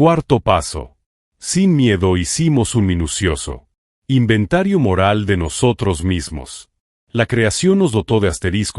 Cuarto paso. Sin miedo hicimos un minucioso inventario moral de nosotros mismos. La creación nos dotó de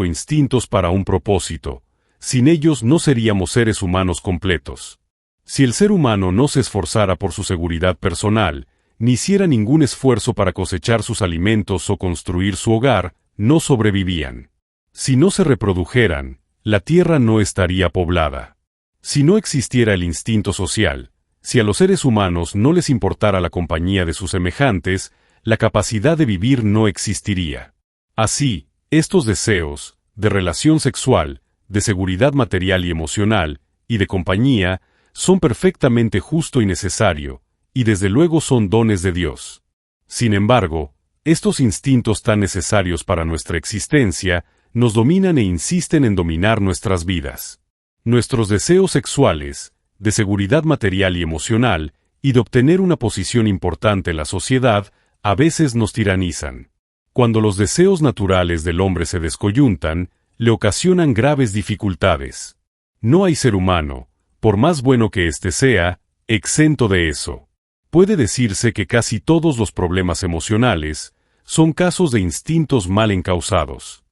instintos para un propósito. Sin ellos no seríamos seres humanos completos. Si el ser humano no se esforzara por su seguridad personal, ni hiciera ningún esfuerzo para cosechar sus alimentos o construir su hogar, no sobrevivían. Si no se reprodujeran, la tierra no estaría poblada. Si no existiera el instinto social, si a los seres humanos no les importara la compañía de sus semejantes, la capacidad de vivir no existiría. Así, estos deseos, de relación sexual, de seguridad material y emocional, y de compañía, son perfectamente justo y necesario, y desde luego son dones de Dios. Sin embargo, estos instintos tan necesarios para nuestra existencia, nos dominan e insisten en dominar nuestras vidas. Nuestros deseos sexuales, de seguridad material y emocional, y de obtener una posición importante en la sociedad, a veces nos tiranizan. Cuando los deseos naturales del hombre se descoyuntan, le ocasionan graves dificultades. No hay ser humano, por más bueno que éste sea, exento de eso. Puede decirse que casi todos los problemas emocionales son casos de instintos mal encausados.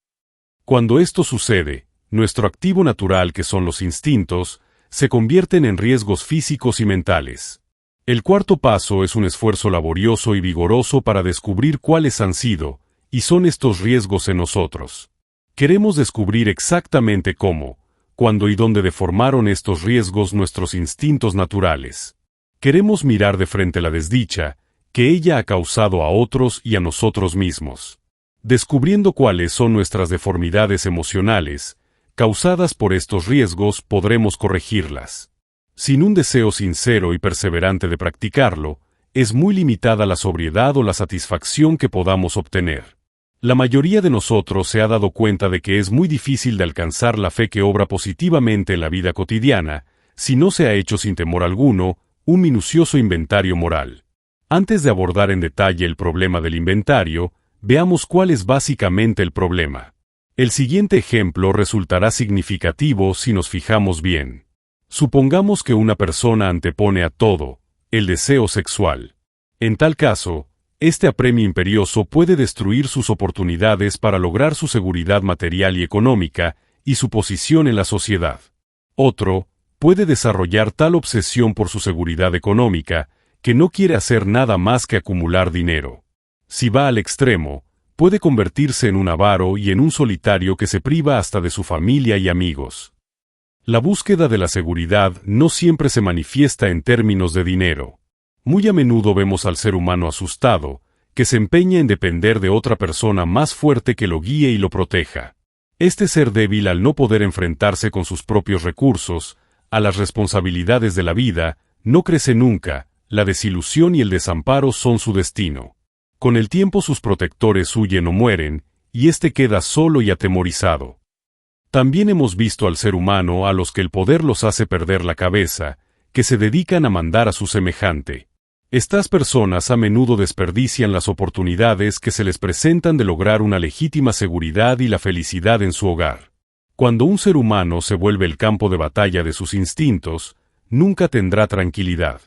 Cuando esto sucede, nuestro activo natural, que son los instintos, se convierten en riesgos físicos y mentales. El cuarto paso es un esfuerzo laborioso y vigoroso para descubrir cuáles han sido, y son estos riesgos en nosotros. Queremos descubrir exactamente cómo, cuándo y dónde deformaron estos riesgos nuestros instintos naturales. Queremos mirar de frente la desdicha que ella ha causado a otros y a nosotros mismos. Descubriendo cuáles son nuestras deformidades emocionales, causadas por estos riesgos, podremos corregirlas. Sin un deseo sincero y perseverante de practicarlo, es muy limitada la sobriedad o la satisfacción que podamos obtener. La mayoría de nosotros se ha dado cuenta de que es muy difícil de alcanzar la fe que obra positivamente en la vida cotidiana, si no se ha hecho sin temor alguno un minucioso inventario moral. Antes de abordar en detalle el problema del inventario, veamos cuál es básicamente el problema. El siguiente ejemplo resultará significativo si nos fijamos bien. Supongamos que una persona antepone a todo el deseo sexual. En tal caso, este apremio imperioso puede destruir sus oportunidades para lograr su seguridad material y económica y su posición en la sociedad. Otro puede desarrollar tal obsesión por su seguridad económica que no quiere hacer nada más que acumular dinero. Si va al extremo, puede convertirse en un avaro y en un solitario que se priva hasta de su familia y amigos. La búsqueda de la seguridad no siempre se manifiesta en términos de dinero. Muy a menudo vemos al ser humano asustado, que se empeña en depender de otra persona más fuerte que lo guíe y lo proteja. Este ser débil, al no poder enfrentarse con sus propios recursos a las responsabilidades de la vida, no crece nunca. La desilusión y el desamparo son su destino. Con el tiempo sus protectores huyen o mueren, y éste queda solo y atemorizado. También hemos visto al ser humano a los que el poder los hace perder la cabeza, que se dedican a mandar a su semejante. Estas personas a menudo desperdician las oportunidades que se les presentan de lograr una legítima seguridad y la felicidad en su hogar. Cuando un ser humano se vuelve el campo de batalla de sus instintos, nunca tendrá tranquilidad.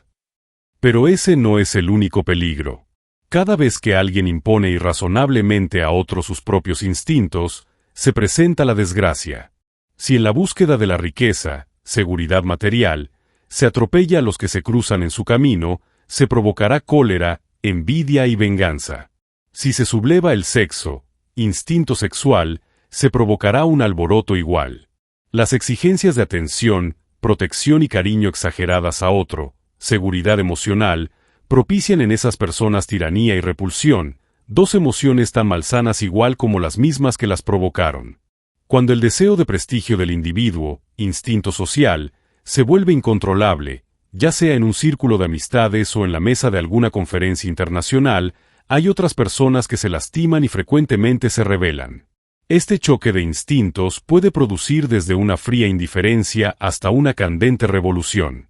Pero ese no es el único peligro. Cada vez que alguien impone irrazonablemente a otro sus propios instintos, se presenta la desgracia. Si en la búsqueda de la riqueza, seguridad material, se atropella a los que se cruzan en su camino, se provocará cólera, envidia y venganza. Si se subleva el sexo, instinto sexual, se provocará un alboroto igual. Las exigencias de atención, protección y cariño exageradas a otro, seguridad emocional, propician en esas personas tiranía y repulsión, dos emociones tan malsanas igual como las mismas que las provocaron. Cuando el deseo de prestigio del individuo, instinto social, se vuelve incontrolable, ya sea en un círculo de amistades o en la mesa de alguna conferencia internacional, hay otras personas que se lastiman y frecuentemente se rebelan. Este choque de instintos puede producir desde una fría indiferencia hasta una candente revolución.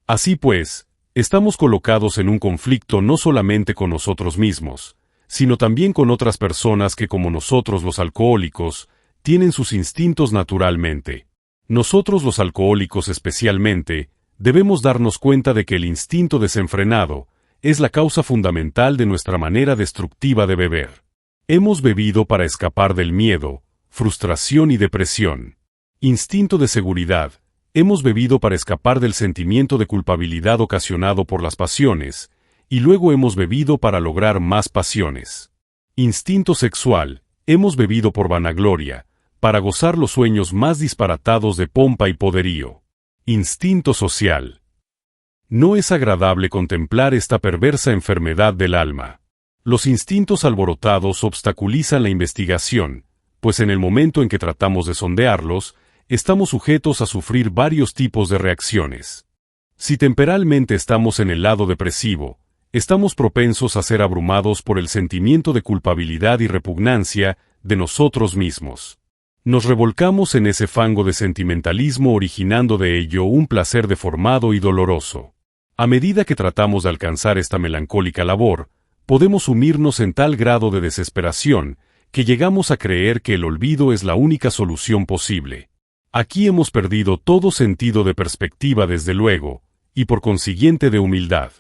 Así pues, estamos colocados en un conflicto no solamente con nosotros mismos, sino también con otras personas que, como nosotros los alcohólicos, tienen sus instintos naturalmente. Nosotros los alcohólicos especialmente, debemos darnos cuenta de que el instinto desenfrenado es la causa fundamental de nuestra manera destructiva de beber. Hemos bebido para escapar del miedo, frustración y depresión. Instinto de seguridad. Hemos bebido para escapar del sentimiento de culpabilidad ocasionado por las pasiones, y luego hemos bebido para lograr más pasiones. Instinto sexual. Hemos bebido por vanagloria, para gozar los sueños más disparatados de pompa y poderío. Instinto social. No es agradable contemplar esta perversa enfermedad del alma. Los instintos alborotados obstaculizan la investigación, pues en el momento en que tratamos de sondearlos, estamos sujetos a sufrir varios tipos de reacciones. Si temporalmente estamos en el lado depresivo, estamos propensos a ser abrumados por el sentimiento de culpabilidad y repugnancia de nosotros mismos. Nos revolcamos en ese fango de sentimentalismo originando de ello un placer deformado y doloroso. A medida que tratamos de alcanzar esta melancólica labor, podemos sumirnos en tal grado de desesperación que llegamos a creer que el olvido es la única solución posible. Aquí hemos perdido todo sentido de perspectiva desde luego, y por consiguiente de humildad.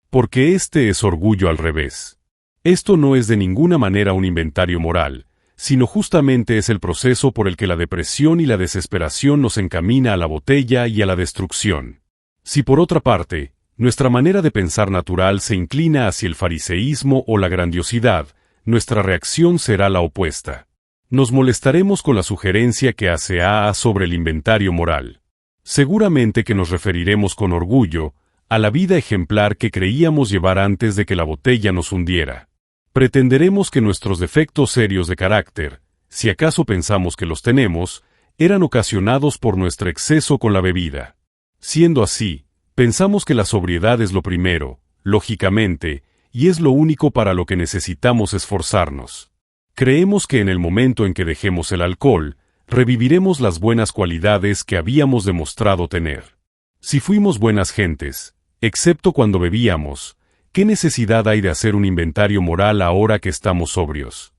Porque este es orgullo al revés. Esto no es de ninguna manera un inventario moral, sino justamente es el proceso por el que la depresión y la desesperación nos encamina a la botella y a la destrucción. Si por otra parte, nuestra manera de pensar natural se inclina hacia el fariseísmo o la grandiosidad, nuestra reacción será la opuesta. Nos molestaremos con la sugerencia que hace AA sobre el inventario moral. Seguramente que nos referiremos con orgullo a la vida ejemplar que creíamos llevar antes de que la botella nos hundiera. Pretenderemos que nuestros defectos serios de carácter, si acaso pensamos que los tenemos, eran ocasionados por nuestro exceso con la bebida. Siendo así, pensamos que la sobriedad es lo primero, lógicamente, y es lo único para lo que necesitamos esforzarnos. Creemos que en el momento en que dejemos el alcohol, reviviremos las buenas cualidades que habíamos demostrado tener. Si fuimos buenas gentes, excepto cuando bebíamos, ¿qué necesidad hay de hacer un inventario moral ahora que estamos sobrios?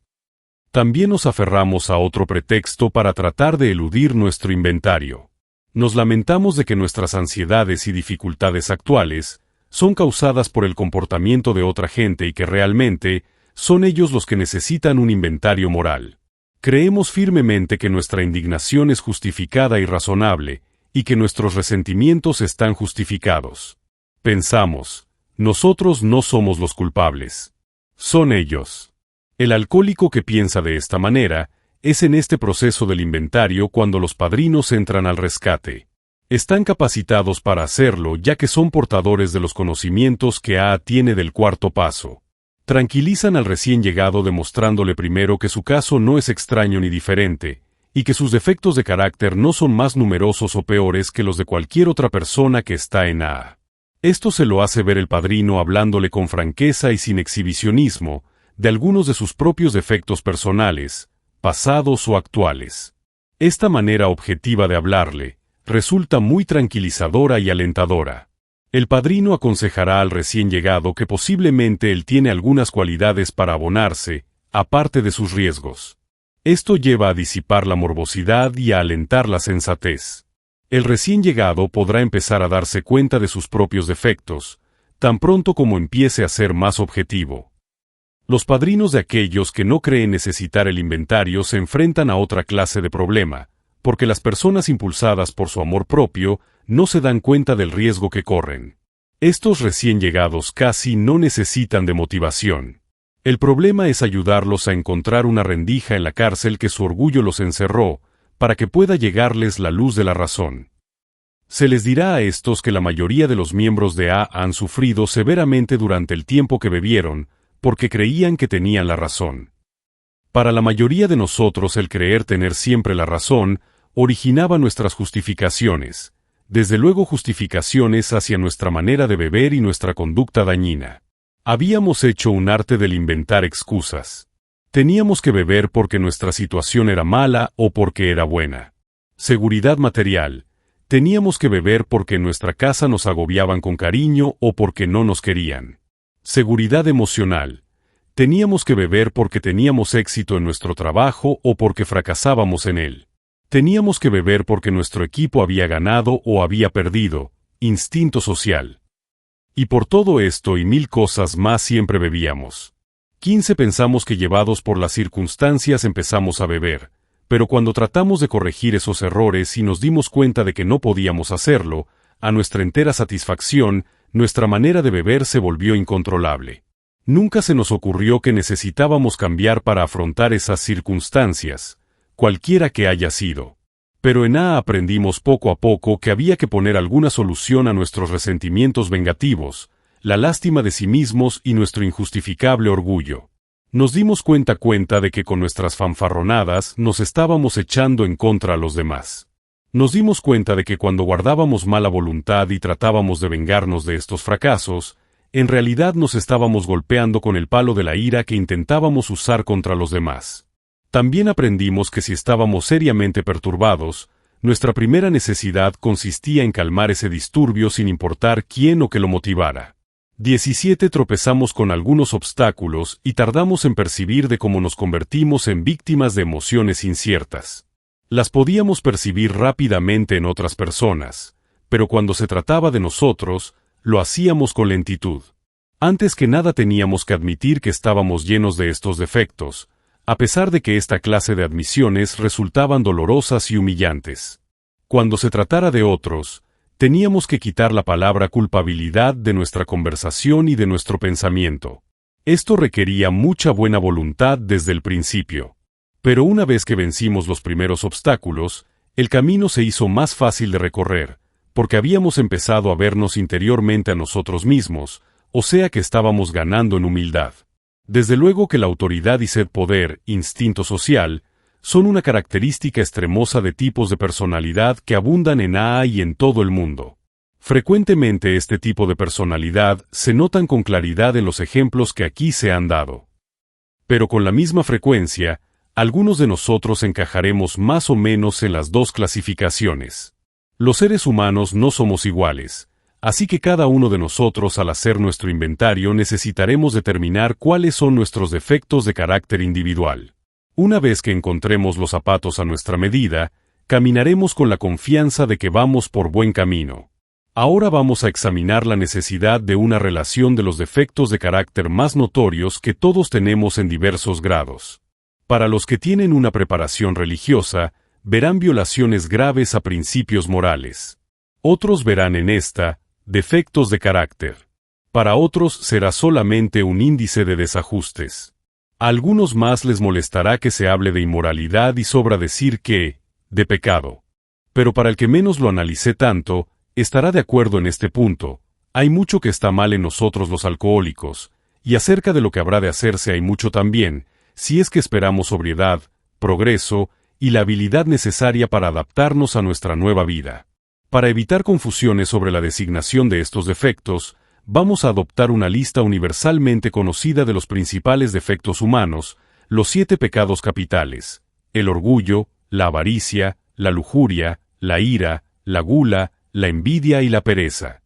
También nos aferramos a otro pretexto para tratar de eludir nuestro inventario. Nos lamentamos de que nuestras ansiedades y dificultades actuales son causadas por el comportamiento de otra gente y que realmente son ellos los que necesitan un inventario moral. Creemos firmemente que nuestra indignación es justificada y razonable, y que nuestros resentimientos están justificados. Pensamos, nosotros no somos los culpables. Son ellos. El alcohólico que piensa de esta manera, es en este proceso del inventario cuando los padrinos entran al rescate. Están capacitados para hacerlo ya que son portadores de los conocimientos que AA tiene del cuarto paso. Tranquilizan al recién llegado demostrándole primero que su caso no es extraño ni diferente, y que sus defectos de carácter no son más numerosos o peores que los de cualquier otra persona que está en AA. Esto se lo hace ver el padrino hablándole con franqueza y sin exhibicionismo, de algunos de sus propios defectos personales, pasados o actuales. Esta manera objetiva de hablarle resulta muy tranquilizadora y alentadora. El padrino aconsejará al recién llegado que posiblemente él tiene algunas cualidades para abonarse, aparte de sus riesgos. Esto lleva a disipar la morbosidad y a alentar la sensatez. El recién llegado podrá empezar a darse cuenta de sus propios defectos, tan pronto como empiece a ser más objetivo. Los padrinos de aquellos que no creen necesitar el inventario se enfrentan a otra clase de problema, porque las personas impulsadas por su amor propio no se dan cuenta del riesgo que corren. Estos recién llegados casi no necesitan de motivación. El problema es ayudarlos a encontrar una rendija en la cárcel que su orgullo los encerró, para que pueda llegarles la luz de la razón. Se les dirá a estos que la mayoría de los miembros de AA han sufrido severamente durante el tiempo que bebieron, porque creían que tenían la razón. Para la mayoría de nosotros el creer tener siempre la razón originaba nuestras justificaciones, desde luego justificaciones hacia nuestra manera de beber y nuestra conducta dañina. Habíamos hecho un arte del inventar excusas. Teníamos que beber porque nuestra situación era mala o porque era buena. Seguridad material. Teníamos que beber porque en nuestra casa nos agobiaban con cariño o porque no nos querían. Seguridad emocional. Teníamos que beber porque teníamos éxito en nuestro trabajo o porque fracasábamos en él. Teníamos que beber porque nuestro equipo había ganado o había perdido, instinto social. Y por todo esto y mil cosas más siempre bebíamos. 15 Pensamos que llevados por las circunstancias empezamos a beber, pero cuando tratamos de corregir esos errores y nos dimos cuenta de que no podíamos hacerlo, a nuestra entera satisfacción, nuestra manera de beber se volvió incontrolable. Nunca se nos ocurrió que necesitábamos cambiar para afrontar esas circunstancias, cualquiera que haya sido. Pero en A aprendimos poco a poco que había que poner alguna solución a nuestros resentimientos vengativos, la lástima de sí mismos y nuestro injustificable orgullo. Nos dimos cuenta de que con nuestras fanfarronadas nos estábamos echando en contra a los demás. Nos dimos cuenta de que cuando guardábamos mala voluntad y tratábamos de vengarnos de estos fracasos, en realidad nos estábamos golpeando con el palo de la ira que intentábamos usar contra los demás. También aprendimos que si estábamos seriamente perturbados, nuestra primera necesidad consistía en calmar ese disturbio sin importar quién o qué lo motivara. 17 Tropezamos con algunos obstáculos y tardamos en percibir de cómo nos convertimos en víctimas de emociones inciertas. Las podíamos percibir rápidamente en otras personas, pero cuando se trataba de nosotros, lo hacíamos con lentitud. Antes que nada teníamos que admitir que estábamos llenos de estos defectos, a pesar de que esta clase de admisiones resultaban dolorosas y humillantes. Cuando se tratara de otros, teníamos que quitar la palabra culpabilidad de nuestra conversación y de nuestro pensamiento. Esto requería mucha buena voluntad desde el principio. Pero una vez que vencimos los primeros obstáculos, el camino se hizo más fácil de recorrer, porque habíamos empezado a vernos interiormente a nosotros mismos, o sea que estábamos ganando en humildad. Desde luego que la autoridad y poder, instinto social, son una característica extremosa de tipos de personalidad que abundan en A y en todo el mundo. Frecuentemente este tipo de personalidad se notan con claridad en los ejemplos que aquí se han dado. Pero con la misma frecuencia, algunos de nosotros encajaremos más o menos en las dos clasificaciones. Los seres humanos no somos iguales. Así que cada uno de nosotros al hacer nuestro inventario necesitaremos determinar cuáles son nuestros defectos de carácter individual. Una vez que encontremos los zapatos a nuestra medida, caminaremos con la confianza de que vamos por buen camino. Ahora vamos a examinar la necesidad de una relación de los defectos de carácter más notorios que todos tenemos en diversos grados. Para los que tienen una preparación religiosa, verán violaciones graves a principios morales. Otros verán en esta, defectos de carácter. Para otros será solamente un índice de desajustes. A algunos más les molestará que se hable de inmoralidad y sobra decir que, de pecado. Pero para el que menos lo analice tanto, estará de acuerdo en este punto. Hay mucho que está mal en nosotros los alcohólicos, y acerca de lo que habrá de hacerse hay mucho también, si es que esperamos sobriedad, progreso y la habilidad necesaria para adaptarnos a nuestra nueva vida. Para evitar confusiones sobre la designación de estos defectos, vamos a adoptar una lista universalmente conocida de los principales defectos humanos, los 7 pecados capitales: el orgullo, la avaricia, la lujuria, la ira, la gula, la envidia y la pereza.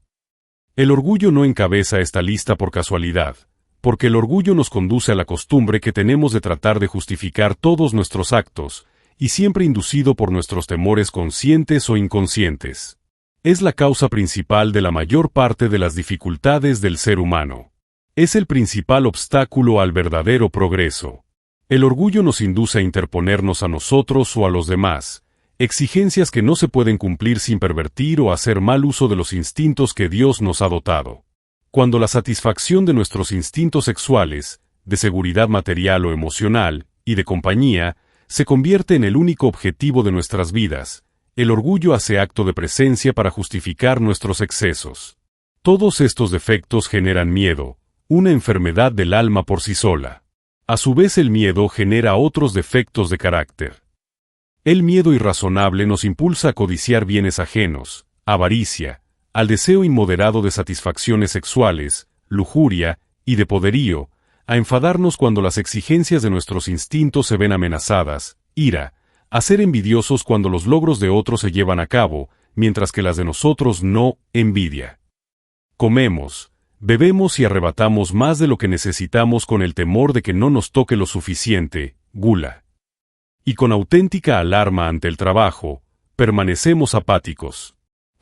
El orgullo no encabeza esta lista por casualidad, porque el orgullo nos conduce a la costumbre que tenemos de tratar de justificar todos nuestros actos, y siempre inducido por nuestros temores conscientes o inconscientes. Es la causa principal de la mayor parte de las dificultades del ser humano. Es el principal obstáculo al verdadero progreso. El orgullo nos induce a interponernos a nosotros o a los demás, exigencias que no se pueden cumplir sin pervertir o hacer mal uso de los instintos que Dios nos ha dotado. Cuando la satisfacción de nuestros instintos sexuales, de seguridad material o emocional, y de compañía, se convierte en el único objetivo de nuestras vidas, el orgullo hace acto de presencia para justificar nuestros excesos. Todos estos defectos generan miedo, una enfermedad del alma por sí sola. A su vez el miedo genera otros defectos de carácter. El miedo irrazonable nos impulsa a codiciar bienes ajenos, avaricia, al deseo inmoderado de satisfacciones sexuales, lujuria y de poderío, a enfadarnos cuando las exigencias de nuestros instintos se ven amenazadas, ira, a ser envidiosos cuando los logros de otros se llevan a cabo, mientras que las de nosotros no, envidia. Comemos, bebemos y arrebatamos más de lo que necesitamos con el temor de que no nos toque lo suficiente, gula. Y con auténtica alarma ante el trabajo, permanecemos apáticos.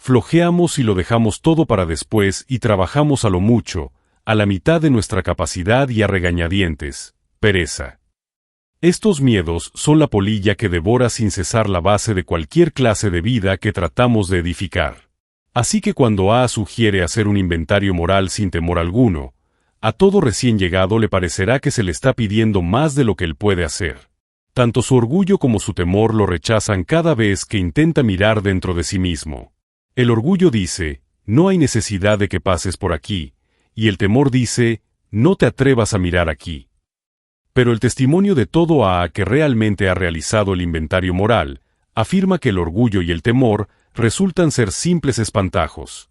Flojeamos y lo dejamos todo para después y trabajamos a lo mucho, a la mitad de nuestra capacidad y a regañadientes, pereza. Estos miedos son la polilla que devora sin cesar la base de cualquier clase de vida que tratamos de edificar. Así que cuando A sugiere hacer un inventario moral sin temor alguno, a todo recién llegado le parecerá que se le está pidiendo más de lo que él puede hacer. Tanto su orgullo como su temor lo rechazan cada vez que intenta mirar dentro de sí mismo. El orgullo dice, no hay necesidad de que pases por aquí, y el temor dice, no te atrevas a mirar aquí. Pero el testimonio de todo A que realmente ha realizado el inventario moral, afirma que el orgullo y el temor resultan ser simples espantajos.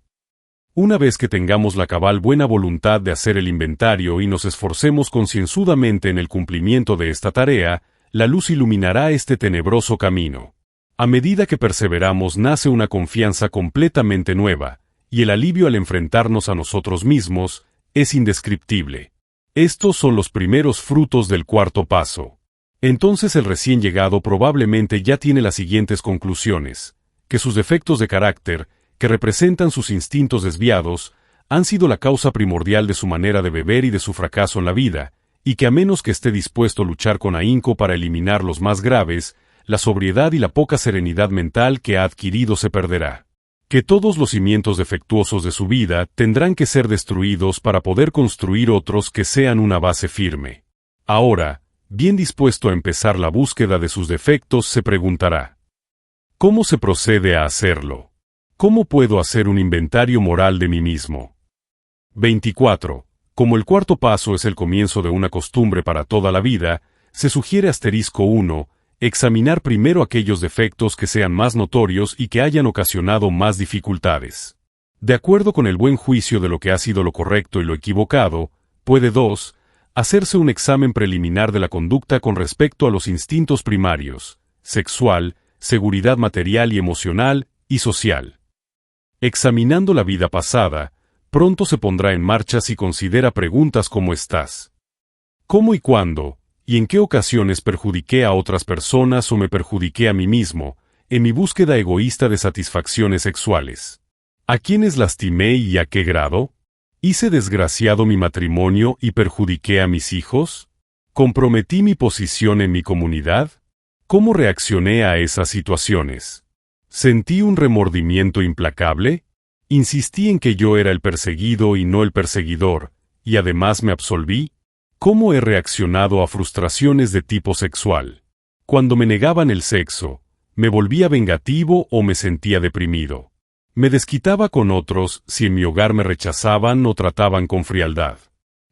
Una vez que tengamos la cabal buena voluntad de hacer el inventario y nos esforcemos concienzudamente en el cumplimiento de esta tarea, la luz iluminará este tenebroso camino. A medida que perseveramos nace una confianza completamente nueva, y el alivio al enfrentarnos a nosotros mismos es indescriptible. Estos son los primeros frutos del cuarto paso. Entonces el recién llegado probablemente ya tiene las siguientes conclusiones: que sus defectos de carácter, que representan sus instintos desviados, han sido la causa primordial de su manera de beber y de su fracaso en la vida, y que a menos que esté dispuesto a luchar con ahínco para eliminar los más graves, la sobriedad y la poca serenidad mental que ha adquirido se perderá. Que todos los cimientos defectuosos de su vida tendrán que ser destruidos para poder construir otros que sean una base firme. Ahora, bien dispuesto a empezar la búsqueda de sus defectos, se preguntará: ¿cómo se procede a hacerlo? ¿Cómo puedo hacer un inventario moral de mí mismo? 24. Como el cuarto paso es el comienzo de una costumbre para toda la vida, se sugiere *1, examinar primero aquellos defectos que sean más notorios y que hayan ocasionado más dificultades. De acuerdo con el buen juicio de lo que ha sido lo correcto y lo equivocado, puede 2. Hacerse un examen preliminar de la conducta con respecto a los instintos primarios, sexual, seguridad material y emocional, y social. Examinando la vida pasada, pronto se pondrá en marcha si considera preguntas como estas: ¿cómo y cuándo, y en qué ocasiones perjudiqué a otras personas o me perjudiqué a mí mismo, en mi búsqueda egoísta de satisfacciones sexuales? ¿A quiénes lastimé y a qué grado? ¿Hice desgraciado mi matrimonio y perjudiqué a mis hijos? ¿Comprometí mi posición en mi comunidad? ¿Cómo reaccioné a esas situaciones? ¿Sentí un remordimiento implacable? ¿Insistí en que yo era el perseguido y no el perseguidor, y además me absolví? ¿Cómo he reaccionado a frustraciones de tipo sexual? Cuando me negaban el sexo, ¿me volvía vengativo o me sentía deprimido? ¿Me desquitaba con otros si en mi hogar me rechazaban o trataban con frialdad?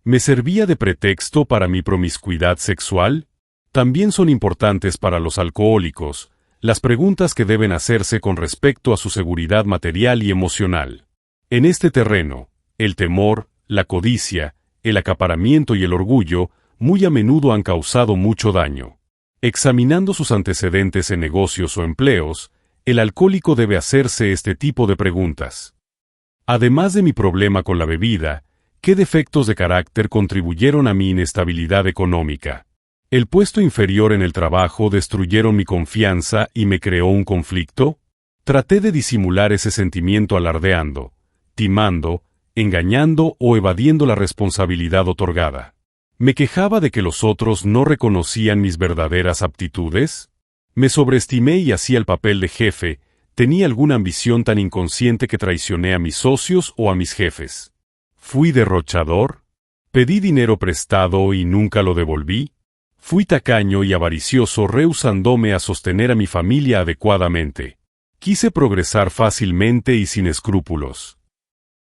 ¿Me servía de pretexto para mi promiscuidad sexual? También son importantes para los alcohólicos las preguntas que deben hacerse con respecto a su seguridad material y emocional. En este terreno, el temor, la codicia, el acaparamiento y el orgullo muy a menudo han causado mucho daño. Examinando sus antecedentes en negocios o empleos, el alcohólico debe hacerse este tipo de preguntas. Además de mi problema con la bebida, ¿qué defectos de carácter contribuyeron a mi inestabilidad económica? ¿El puesto inferior en el trabajo destruyeron mi confianza y me creó un conflicto? ¿Traté de disimular ese sentimiento alardeando, timando, engañando o evadiendo la responsabilidad otorgada? ¿Me quejaba de que los otros no reconocían mis verdaderas aptitudes? ¿Me sobreestimé y hacía el papel de jefe? ¿Tenía alguna ambición tan inconsciente que traicioné a mis socios o a mis jefes? ¿Fui derrochador? ¿Pedí dinero prestado y nunca lo devolví? ¿Fui tacaño y avaricioso rehusándome a sostener a mi familia adecuadamente? ¿Quise progresar fácilmente y sin escrúpulos?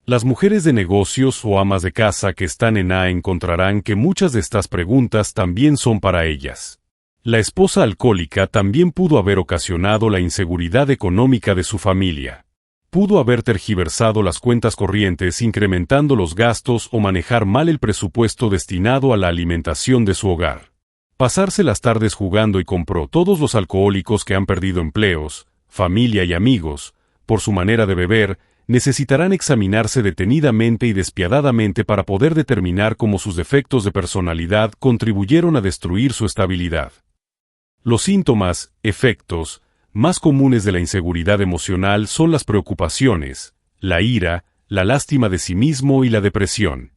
Las mujeres de negocios o amas de casa que están en A encontrarán que muchas de estas preguntas también son para ellas. La esposa alcohólica también pudo haber ocasionado la inseguridad económica de su familia. Pudo haber tergiversado las cuentas corrientes incrementando los gastos o manejar mal el presupuesto destinado a la alimentación de su hogar. Pasarse las tardes jugando y compró todos los alcohólicos que han perdido empleos, familia y amigos, por su manera de beber, necesitarán examinarse detenidamente y despiadadamente para poder determinar cómo sus defectos de personalidad contribuyeron a destruir su estabilidad. Los síntomas, efectos, más comunes de la inseguridad emocional son las preocupaciones, la ira, la lástima de sí mismo y la depresión.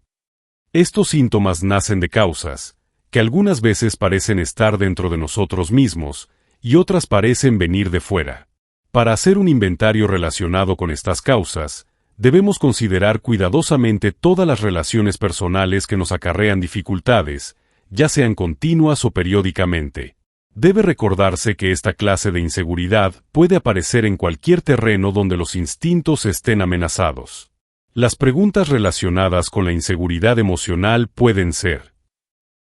Estos síntomas nacen de causas, que algunas veces parecen estar dentro de nosotros mismos, y otras parecen venir de fuera. Para hacer un inventario relacionado con estas causas, debemos considerar cuidadosamente todas las relaciones personales que nos acarrean dificultades, ya sean continuas o periódicamente. Debe recordarse que esta clase de inseguridad puede aparecer en cualquier terreno donde los instintos estén amenazados. Las preguntas relacionadas con la inseguridad emocional pueden ser: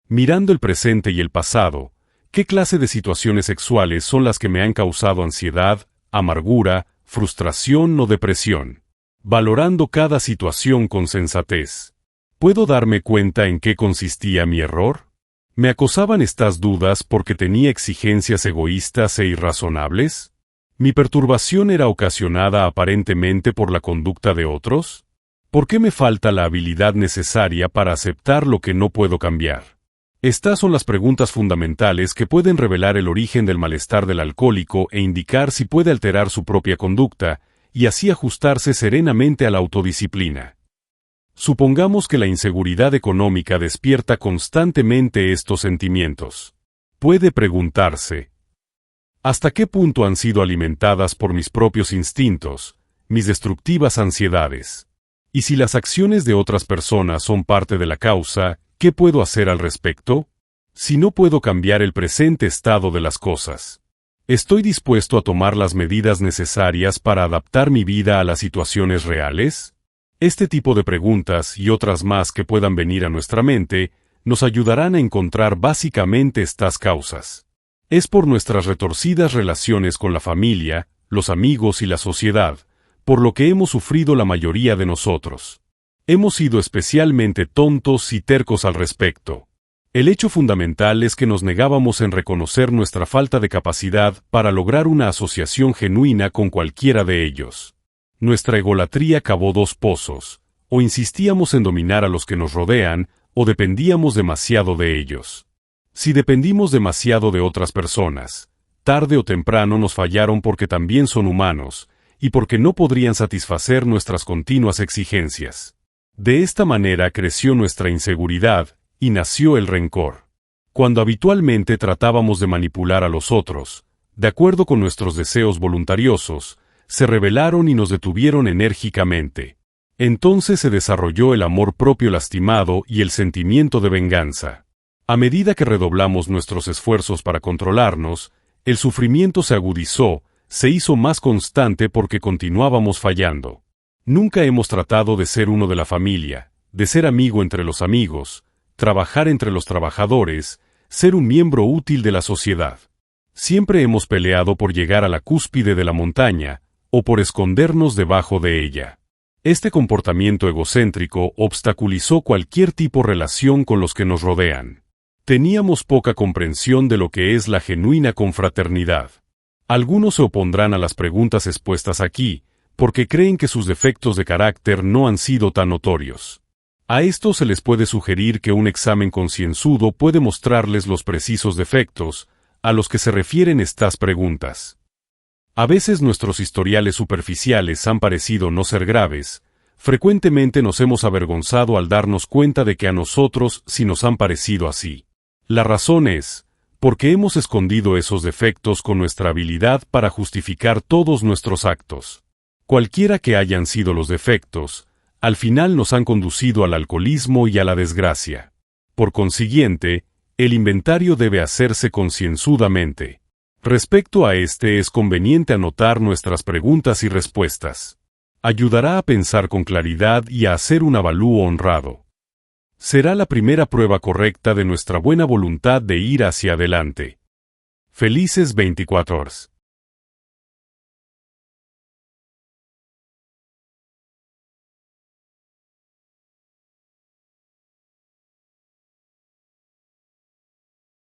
mirando el presente y el pasado, ¿qué clase de situaciones sexuales son las que me han causado ansiedad, amargura, frustración o depresión? Valorando cada situación con sensatez, ¿puedo darme cuenta en qué consistía mi error? ¿Me acosaban estas dudas porque tenía exigencias egoístas e irrazonables? ¿Mi perturbación era ocasionada aparentemente por la conducta de otros? ¿Por qué me falta la habilidad necesaria para aceptar lo que no puedo cambiar? Estas son las preguntas fundamentales que pueden revelar el origen del malestar del alcohólico e indicar si puede alterar su propia conducta, y así ajustarse serenamente a la autodisciplina. Supongamos que la inseguridad económica despierta constantemente estos sentimientos. Puede preguntarse: ¿hasta qué punto han sido alimentadas por mis propios instintos, mis destructivas ansiedades? Y si las acciones de otras personas son parte de la causa, ¿qué puedo hacer al respecto? Si no puedo cambiar el presente estado de las cosas, ¿estoy dispuesto a tomar las medidas necesarias para adaptar mi vida a las situaciones reales? Este tipo de preguntas y otras más que puedan venir a nuestra mente nos ayudarán a encontrar básicamente estas causas. Es por nuestras retorcidas relaciones con la familia, los amigos y la sociedad, por lo que hemos sufrido la mayoría de nosotros. Hemos sido especialmente tontos y tercos al respecto. El hecho fundamental es que nos negábamos en reconocer nuestra falta de capacidad para lograr una asociación genuina con cualquiera de ellos. Nuestra egolatría cavó dos pozos: o insistíamos en dominar a los que nos rodean, o dependíamos demasiado de ellos. Si dependimos demasiado de otras personas, tarde o temprano nos fallaron porque también son humanos, y porque no podrían satisfacer nuestras continuas exigencias. De esta manera creció nuestra inseguridad, y nació el rencor. Cuando habitualmente tratábamos de manipular a los otros, de acuerdo con nuestros deseos voluntariosos, se rebelaron y nos detuvieron enérgicamente. Entonces se desarrolló el amor propio lastimado y el sentimiento de venganza. A medida que redoblamos nuestros esfuerzos para controlarnos, el sufrimiento se agudizó, se hizo más constante porque continuábamos fallando. Nunca hemos tratado de ser uno de la familia, de ser amigo entre los amigos, trabajar entre los trabajadores, ser un miembro útil de la sociedad. Siempre hemos peleado por llegar a la cúspide de la montaña, o por escondernos debajo de ella. Este comportamiento egocéntrico obstaculizó cualquier tipo de relación con los que nos rodean. Teníamos poca comprensión de lo que es la genuina confraternidad. Algunos se opondrán a las preguntas expuestas aquí, porque creen que sus defectos de carácter no han sido tan notorios. A estos se les puede sugerir que un examen concienzudo puede mostrarles los precisos defectos a los que se refieren estas preguntas. A veces nuestros historiales superficiales han parecido no ser graves, frecuentemente nos hemos avergonzado al darnos cuenta de que a nosotros sí nos han parecido así. La razón es, porque hemos escondido esos defectos con nuestra habilidad para justificar todos nuestros actos. Cualquiera que hayan sido los defectos, al final nos han conducido al alcoholismo y a la desgracia. Por consiguiente, el inventario debe hacerse concienzudamente. Respecto a este es conveniente anotar nuestras preguntas y respuestas. Ayudará a pensar con claridad y a hacer un avalúo honrado. Será la primera prueba correcta de nuestra buena voluntad de ir hacia adelante. Felices 24 horas.